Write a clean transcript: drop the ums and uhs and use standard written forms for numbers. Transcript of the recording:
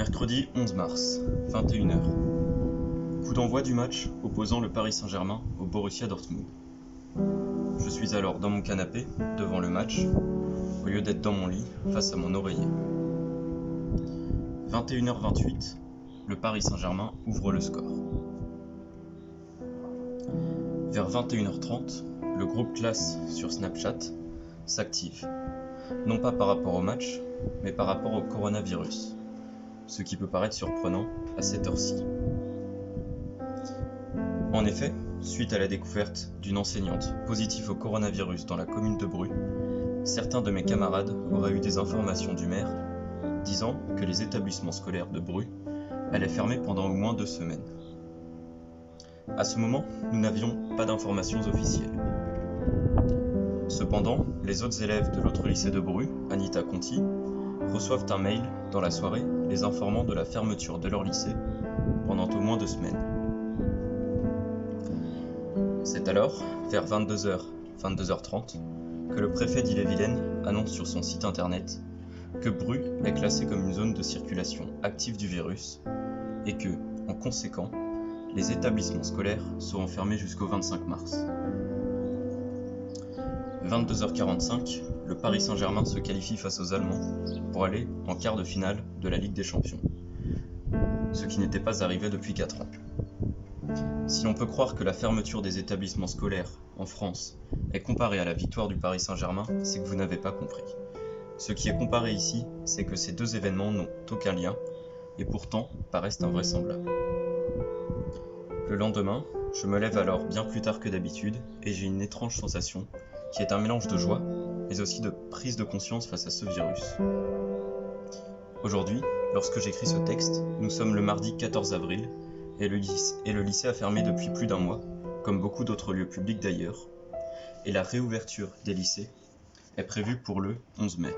Mercredi 11 mars, 21h. Coup d'envoi du match opposant le Paris Saint-Germain au Borussia Dortmund. Je suis alors dans mon canapé, devant le match, au lieu d'être dans mon lit, face à mon oreiller. 21h28, le Paris Saint-Germain ouvre le score. Vers 21h30, le groupe classe sur Snapchat s'active, non pas par rapport au match, mais par rapport au coronavirus, ce qui peut paraître surprenant à cette heure-ci. En effet, suite à la découverte d'une enseignante positive au coronavirus dans la commune de Bru, certains de mes camarades auraient eu des informations du maire disant que les établissements scolaires de Bru allaient fermer pendant au moins 2 semaines. À ce moment, nous n'avions pas d'informations officielles. Cependant, les autres élèves de l'autre lycée de Bru, Anita Conti, reçoivent un mail dans la soirée les informant de la fermeture de leur lycée pendant au moins 2 semaines. C'est alors, vers 22h, 22h30, que le préfet d'Ille-et-Vilaine annonce sur son site internet que Bru est classée comme une zone de circulation active du virus et que, en conséquent, les établissements scolaires seront fermés jusqu'au 25 mars. 22h45, le Paris Saint-Germain se qualifie face aux Allemands pour aller en quart de finale de la Ligue des Champions, ce qui n'était pas arrivé depuis 4 ans. Si l'on peut croire que la fermeture des établissements scolaires en France est comparée à la victoire du Paris Saint-Germain, c'est que vous n'avez pas compris. Ce qui est comparé ici, c'est que ces deux événements n'ont aucun lien et pourtant paraissent invraisemblables. Le lendemain, je me lève alors bien plus tard que d'habitude et j'ai une étrange sensation qui est un mélange de joie mais aussi de prise de conscience face à ce virus. Aujourd'hui, lorsque j'écris ce texte, nous sommes le mardi 14 avril et le lycée a fermé depuis plus d'1 mois, comme beaucoup d'autres lieux publics d'ailleurs, et la réouverture des lycées est prévue pour le 11 mai.